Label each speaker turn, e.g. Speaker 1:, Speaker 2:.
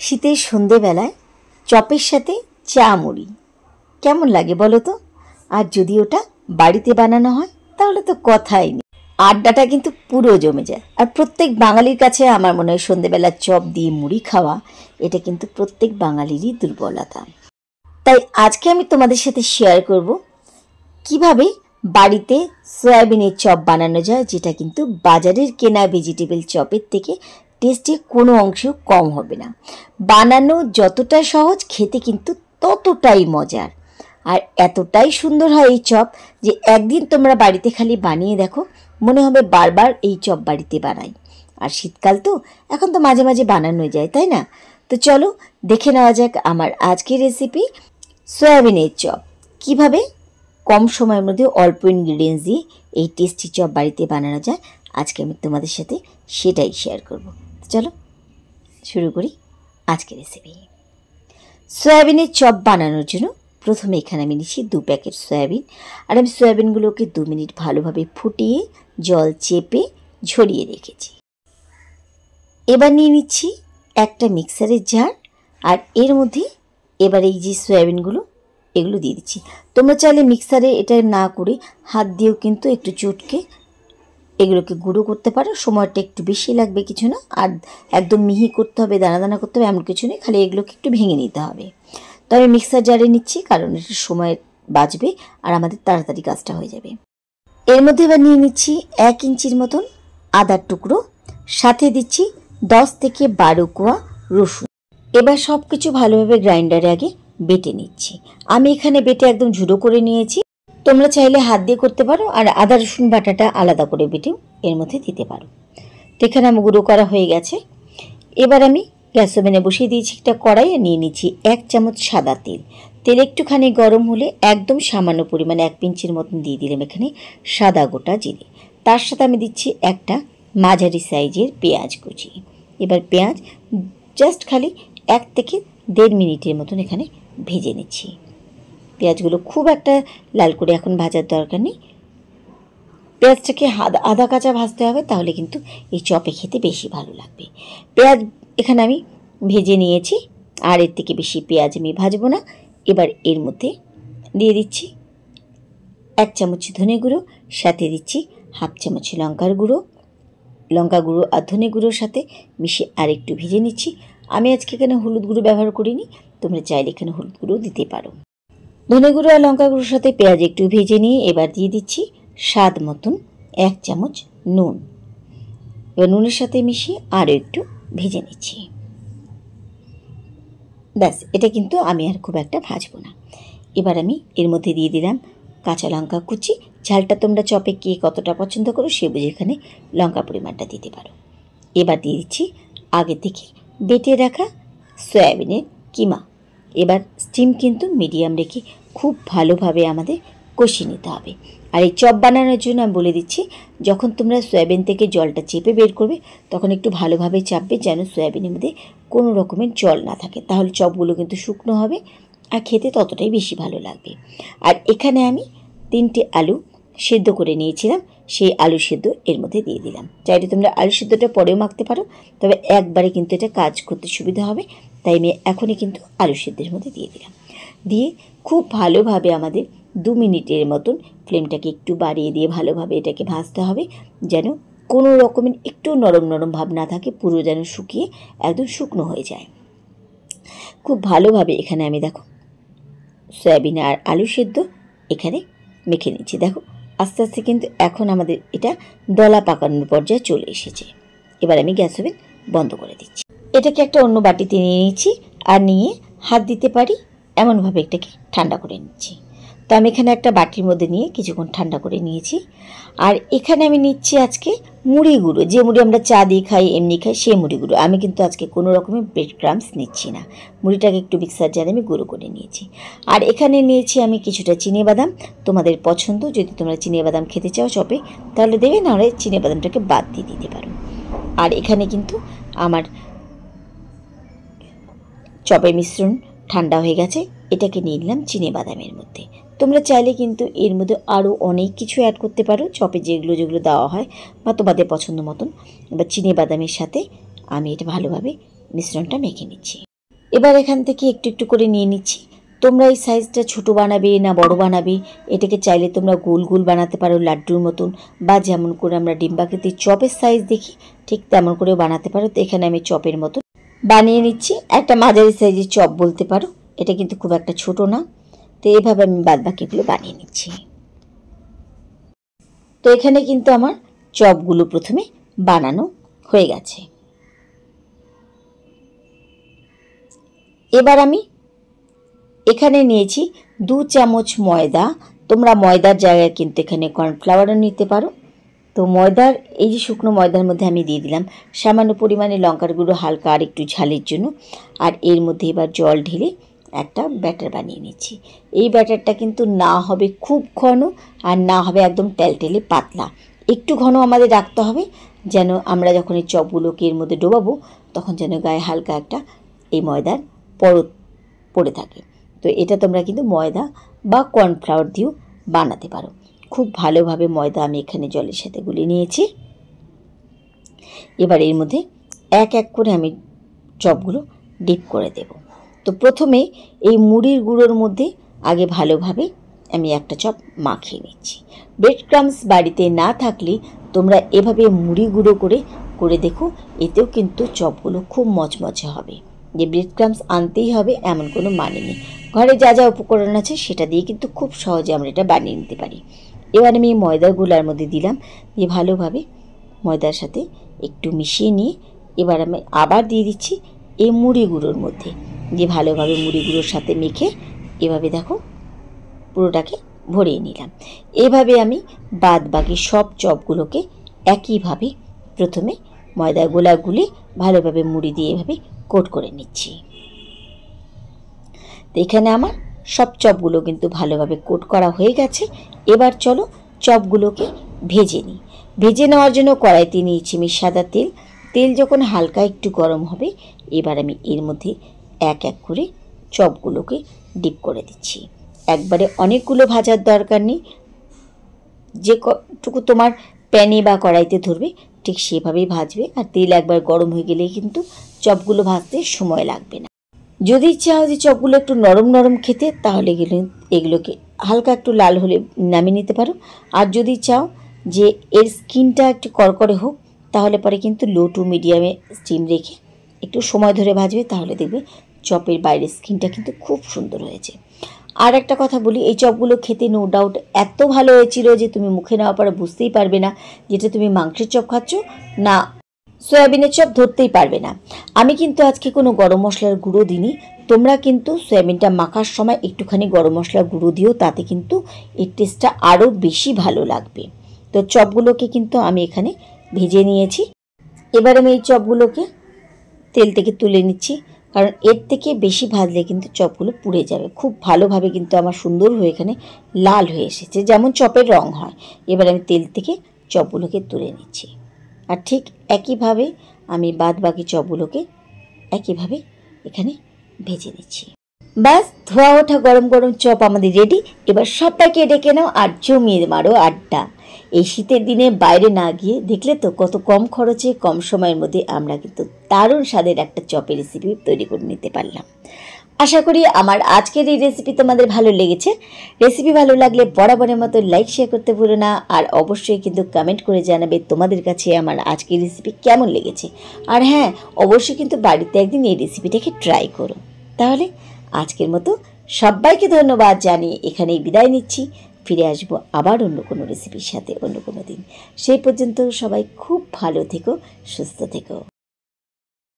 Speaker 1: শীতের সন্ধেবেলায় চপের সাথে চা মুড়ি কেমন লাগে বলো তো? আর যদি ওটা বাড়িতে বানানো হয় তাহলে তো কথাই নেই, আড্ডাটা কিন্তু পুরো জমে যায়। আর প্রত্যেক বাঙালির কাছে আমার মনে হয় সন্ধেবেলা চপ দিয়ে মুড়ি খাওয়া এটা কিন্তু প্রত্যেক বাঙালিরই দুর্বলতা। তাই আজকে আমি তোমাদের সাথে শেয়ার করব কিভাবে বাড়িতে সয়াবিনের চপ বানানো যায়, যেটা কিন্তু বাজারের কেনা ভেজিটেবল চপের থেকে টেস্টে কোনো অংশ কম হবে না। বানানো যতটা সহজ, খেতে কিন্তু ততটাই মজার। আর এতটাই সুন্দর হয় এই চপ যে একদিন তোমরা বাড়িতে খালি বানিয়ে দেখো, মনে হবে বারবার এই চপ বাড়িতে বানাই। আর শীতকাল তো, এখন তো মাঝে মাঝে বানানো যায়, তাই না? তো চলো দেখে নেওয়া যাক আমার আজকের রেসিপি সয়াবিনের চপ। কিভাবে কম সময়ের মধ্যে অল্প ইনগ্রিডিয়েন্টস দিয়ে এই টেস্টি চপ বাড়িতে বানানো যায়, আজকে আমি তোমাদের সাথে সেটাই শেয়ার করব। তো চলো শুরু করি আজকের রেসিপি। সয়াবিনের চপ বানানোর জন্য প্রথমে এখানে আমি নিচ্ছি 2 প্যাকেট সয়াবিন। আর আমি সয়াবিনগুলোকে 2 মিনিট ভালোভাবে ফুটিয়ে জল চেপে ঝরিয়ে রেখেছি। এবার নিয়ে নিচ্ছি একটা মিক্সারের জার, আর এর মধ্যে এবার এই যে সয়াবিনগুলো এগুলো দিয়ে দিচ্ছি। তোমরা চাইলে মিক্সারে এটা না করে হাত দিয়েও কিন্তু একটু চটকে এগুলোকে গুঁড়ো করতে পারো। সময়টা একটু বেশি লাগবে, কিছু না। আর একদম মিহি করতে হবে, দানা দানা করতে হবে এমন কিছু নেই, খালি এগুলোকে একটু ভেঙে নিতে হবে। তো আমি মিক্সার জারে নিচ্ছি, কারণ এটা সময় বাঁচবে আর আমাদের তাড়াতাড়ি কাজটা হয়ে যাবে। এর মধ্যে এবার নিয়ে নিচ্ছি 1 ইঞ্চির মতন আদার টুকরো, সাথে দিচ্ছি 10 থেকে 12 কোয়া রসুন। এবার সব কিছু ভালোভাবে গ্রাইন্ডারে আগে বেটে নিচ্ছি। আমি এখানে বেটে একদম ঝুড়ো করে নিয়েছি। তোমরা চাইলে হাত দিয়ে করতে পারো, আর আদা রসুন বাটাটা আলাদা করে বেটেও এর মধ্যে দিতে পারো। তো এখানে আমার গুঁড়ো করা হয়ে গেছে। এবার আমি গ্যাস ওভেনে বসিয়ে দিয়েছি একটা কড়াই, নিয়ে নিচ্ছি 1 চামচ সাদা তেল। তেল একটুখানি গরম হলে একদম সামান্য পরিমাণে 1 পিঞ্চের মতন দিয়ে দিলাম এখানে সাদা গোটা জিরে। তার সাথে আমি দিচ্ছি একটা মাঝারি সাইজের পেঁয়াজ কুচি। এবার পেঁয়াজ জাস্ট খালি 1 থেকে 1.5 মিনিটের মতন এখানে ভেজে নিচ্ছি। পেঁয়াজগুলো খুব একটা লাল করে এখন ভাজার দরকার নেই, পেঁয়াজটাকে আধা কাঁচা ভাজতে হবে, তাহলে কিন্তু এই চপে খেতে বেশি ভালো লাগবে। পেঁয়াজ এখানে আমি ভেজে নিয়েছি, আর এর থেকে বেশি পেঁয়াজ আমি ভাজবো না। এবার এর মধ্যে দিয়ে দিচ্ছি 1 চামচ ধনে গুঁড়ো, সাথে দিচ্ছি 1/2 চামচ লঙ্কা গুঁড়ো আর ধনে গুঁড়োর সাথে মিশিয়ে আর একটু ভেজে নিচ্ছি। আমি আজকে এখানে হলুদ গুঁড়ো ব্যবহার করিনি, তোমরা চাইলে এখানে হলুদ গুঁড়ো দিতে পারো। ধনে গুঁড়ো আর লঙ্কা গুঁড়োর সাথে পেঁয়াজ একটু ভেজে নিয়ে এবার দিয়ে দিচ্ছি স্বাদ মতন 1 চামচ নুন। এবার নুনের সাথে মিশিয়ে আরও একটু ভেজে নিচ্ছি। ব্যাস, এটা কিন্তু আমি আর খুব একটা ভাজবো না। এবার আমি এর মধ্যে দিয়ে দিলাম কাঁচা লঙ্কা কুচি। ঝালটা তোমরা চপে কে কতটা পছন্দ করো সে বুঝে এখানে লঙ্কা পরিমাণটা দিতে পারো। এবার দিয়ে দিচ্ছি আগে থেকে বেটে রাখা সয়াবিনের কিমা। এবার স্টিম কিন্তু মিডিয়াম রেখে খুব ভালোভাবে আমাদের কষিয়ে নিতে হবে। আর এই চপ বানানোর জন্য আমি বলে দিচ্ছি, যখন তোমরা সয়াবিন থেকে জলটা চেপে বের করবে তখন একটু ভালোভাবে চাপবে, যেন সয়াবিনের মধ্যে কোনো রকমের জল না থাকে, তাহলে চপগুলো কিন্তু শুকনো হবে আর খেতে ততটাই বেশি ভালো লাগবে। আর এখানে আমি 3টে আলু সেদ্ধ করে নিয়েছিলাম, সেই আলু সেদ্ধ এর মধ্যে দিয়ে দিলাম। চাইলে তোমরা আলু সেদ্ধটা পরেও মাখতে পারো, তবে একবারে কিন্তু এটা কাজ করতে সুবিধা হবে, তাই আমি এখনই কিন্তু আলু সেদ্ধের মধ্যে দিয়ে দিলাম। দিয়ে খুব ভালোভাবে আমাদের 2 মিনিটের মতন ফ্লেমটাকে একটু বাড়িয়ে দিয়ে ভালোভাবে এটাকে ভাজতে হবে, যেন কোনো রকমের একটু নরম নরম ভাব না থাকে, পুরো যেন শুকিয়ে একদম শুকনো হয়ে যায়। খুব ভালোভাবে এখানে আমি দেখো সয়াবিন আর আলু সেদ্ধ এখানে মেখে নিচ্ছি। দেখো আস্তে আস্তে কিন্তু এখন আমাদের এটা দলা পাকানোর পর্যায়ে চলে এসেছে। এবার আমি গ্যাস ওভেন বন্ধ করে দিচ্ছি। এটাকে একটা অন্য বাটিতে নিয়ে নিচ্ছি, আর নিয়ে হাত দিতে পারি এমনভাবে এটাকে ঠান্ডা করে নিচ্ছি। তো আমি এখানে একটা বাটির মধ্যে নিয়ে কিছুক্ষণ ঠান্ডা করে নিয়েছি। আর এখানে আমি নিচ্ছি আজকে মুড়ি গুঁড়ো, যে মুড়ি আমরা চা দিয়ে খাই, এমনি খাই, সেই মুড়ি গুঁড়ো। আমি কিন্তু আজকে কোনো রকমের ব্রেড ক্রাম্বস নিচ্ছি না, মুড়িটাকে একটু মিক্সার জারে আমি গুঁড়ো করে নিয়েছি। আর এখানে নিয়েছি আমি কিছুটা চিনেবাদাম, তোমাদের পছন্দ, যদি তোমরা চিনেবাদাম খেতে চাও চপে তাহলে দেবে, নাহলে চিনেবাদামটাকে বাদ দিয়ে দিতে পারো। আর এখানে কিন্তু আমার চপের মিশ্রণ ঠান্ডা হয়ে গেছে, এটাকে নিয়ে নিলাম চিনেবাদামের মধ্যে। তোমরা চাইলে কিন্তু এর মধ্যে আরও অনেক কিছু অ্যাড করতে পারো, চপে যেগুলো যেগুলো দেওয়া হয় বা তোমাদের পছন্দ মতন। এবার চিনেবাদামের সাথে আমি এটা ভালোভাবে মিশ্রণটা মেখে নিচ্ছি। এবার এখান থেকে একটু একটু করে নিয়ে নিচ্ছি। তোমরা এই সাইজটা ছোট বানাবে না বড় বানাবে, এটাকে চাইলে তোমরা গোল গোল বানাতে পারো লাড্ডুর মতন, বা যেমন করে আমরা ডিম্বাকৃতির চপের সাইজ দেখি ঠিক তেমন করেও বানাতে পারো। তো এখানে আমি চপের মতন বানিয়ে নিচ্ছি, একটা মাঝারি সাইজের চপ বলতে পারো, এটা কিন্তু খুব একটা ছোট না। তো এইভাবে আমি বাদবাকিগুলো বানিয়ে নিচ্ছি। তো এখানে কিন্তু আমার চপগুলো প্রথমে বানানো হয়ে গেছে। এবার আমি এখানে নিয়েছি 2 চামচ ময়দা। তোমরা ময়দার জায়গায় কিন্তু এখানে কর্নফ্লাওয়ারও নিতে পারো। তো ময়দার এই যে শুকনো ময়দার মধ্যে আমি দিয়ে দিলাম সামান্য পরিমাণে লঙ্কার গুঁড়ো, হালকা আর একটু ঝালের জন্য। আর এর মধ্যে এবার জল ঢেলে একটা ব্যাটার বানিয়ে নিচ্ছি। এই ব্যাটারটা কিন্তু না হবে খুব ঘন আর না হবে একদম টেলটেলে পাতলা, একটু ঘন আমাদের রাখতে হবে, যেন আমরা যখন এই চপগুলোকে এর মধ্যে ডোবাবো তখন যেন গায়ে হালকা একটা এই ময়দার পরত পড়ে থাকে। তো এটা তোমরা কিন্তু ময়দা বা কর্নফ্লাওয়ার দিয়েও বানাতে পারো। খুব ভালোভাবে ময়দা আমি এখানে জলের সাথে গুলিয়ে নিয়েছি। এবার এর মধ্যে এক এক করে আমি চপগুলো ডিপ করে দেব। তো প্রথমে এই মুড়ির গুঁড়োর মধ্যে আগে ভালোভাবে আমি একটা চপ মাখিয়ে নিচ্ছি। ব্রেড ক্রাম্বস বাড়িতে না থাকলে তোমরা এভাবে মুড়ি গুঁড়ো করে দেখো, এতেও কিন্তু চপগুলো খুব মচমচে হবে। যে ব্রেড ক্রাম্বস আনতেই হবে এমন কোনো মানে নেই, ঘরে যা যা উপকরণ আছে সেটা দিয়ে কিন্তু খুব সহজে আমরা এটা বানিয়ে নিতে পারি। এবার আমি এই ময়দার গুলার মধ্যে দিলাম, দিয়ে ভালোভাবে ময়দার সাথে একটু মিশিয়ে নিয়ে এবার আমি আবার দিয়ে দিচ্ছি এই মুড়ি গুঁড়োর মধ্যে, দিয়ে ভালোভাবে মুড়ি গুঁড়োর সাথে মেখে এভাবে দেখো পুরোটাকে ভরিয়ে নিলাম। এভাবে আমি বাদ বাকি সব চপগুলোকে একইভাবে প্রথমে ময়দার গোলা গুলে ভালোভাবে মুড়ি দিয়ে এভাবে কোট করে নিচ্ছি। তো এখানে আমার সব চপগুলো কিন্তু ভালোভাবে কোট করা হয়ে গেছে। এবার চলো চপগুলোকে ভেজে নিই। ভেজে নেওয়ার জন্য কড়াইতে নিয়েছি আমি সাদা তেল। তেল যখন হালকা একটু গরম হবে এবার আমি এর মধ্যে এক এক করে চপগুলোকে ডিপ করে দিচ্ছি। একবারে অনেকগুলো ভাজার দরকার নেই, যে কতটুকু তোমার প্যানে বা কড়াইতে ধরবে ঠিক সেভাবেই ভাজবে। আর তেল একবার গরম হয়ে গেলে কিন্তু চপগুলো ভাজতে সময় লাগবে না। যদি চাও যে চপগুলো একটু নরম নরম খেতে তাহলে এগুলোকে হালকা একটু লাল হলে নামিয়ে নিতে পারো। আর যদি চাও যে এর স্কিনটা একটু কড়কড়ে হোক তাহলে পরে কিন্তু লো টু মিডিয়ামে স্টিম রেখে একটু সময় ধরে ভাজবে, তাহলে দেখবে চপের বাইরের স্কিনটা কিন্তু খুব সুন্দর হয়েছে। আর একটা কথা বলি, এই চপগুলো খেতে নো ডাউট এত ভালো হয়েছিল যে তুমি মুখে নেওয়ার পরে বুঝতেই পারবে না যেটা তুমি মাংসের চপ খাচ্ছ না সয়াবিনের চপ, ধরতেই পারবে না। আমি কিন্তু আজকে কোনো গরম মশলার গুঁড়ো দিইনি। তোমরা কিন্তু সয়াবিনটা মাখার সময় একটুখানি গরম মশলার গুঁড়ো দিও, তাতে কিন্তু এর টেস্টটা আরও বেশি ভালো লাগবে। তো চপগুলোকে কিন্তু আমি এখানে ভেজে নিয়েছি। এবার আমি এই চপগুলোকে তেল থেকে তুলে নিচ্ছি, কারণ এর থেকে বেশি ভাজলে কিন্তু চপগুলো পুড়ে যাবে। খুব ভালোভাবে কিন্তু আমার সুন্দর হয়ে এখানে লাল হয়ে এসেছে, যেমন চপের রং হয়। এবার আমি তেল থেকে চপগুলোকে তুলে নিচ্ছি। আর ঠিক একইভাবে আমি বাদ বাকি চপগুলোকে একইভাবে এখানে ভেজে নিচ্ছি। ব্যাস, ধোয়া ওঠা গরম গরম চপ আমাদের রেডি। এবার সবাইকে ডেকে নাও আর জমিয়ে মারো আড্ডা। এই শীতের দিনে বাইরে না গিয়ে দেখলে তো কত কম খরচে কম সময়ের মধ্যে আমরা কিন্তু দারুণ স্বাদের একটা চপের রেসিপি তৈরি করে নিতে পারলাম। আশা করি আমার আজকের এই রেসিপি তোমাদের ভালো লেগেছে। রেসিপি ভালো লাগলে বরাবরের মতো লাইক শেয়ার করতে ভুলো না, আর অবশ্যই কিন্তু কমেন্ট করে জানাবে তোমাদের কাছে আমার আজকের রেসিপি কেমন লেগেছে। আর হ্যাঁ, অবশ্যই কিন্তু বাড়িতে একদিন এই রেসিপিটাকে ট্রাই করো। তাহলে আজকের মতো সবাইকে ধন্যবাদ জানিয়ে এখানেই বিদায় নিচ্ছি। ফিরে আসবো আবার অন্য কোনো রেসিপির সাথে অন্য কোনো দিন। সেই পর্যন্ত সবাই খুব ভালো থেকো, সুস্থ থেকো।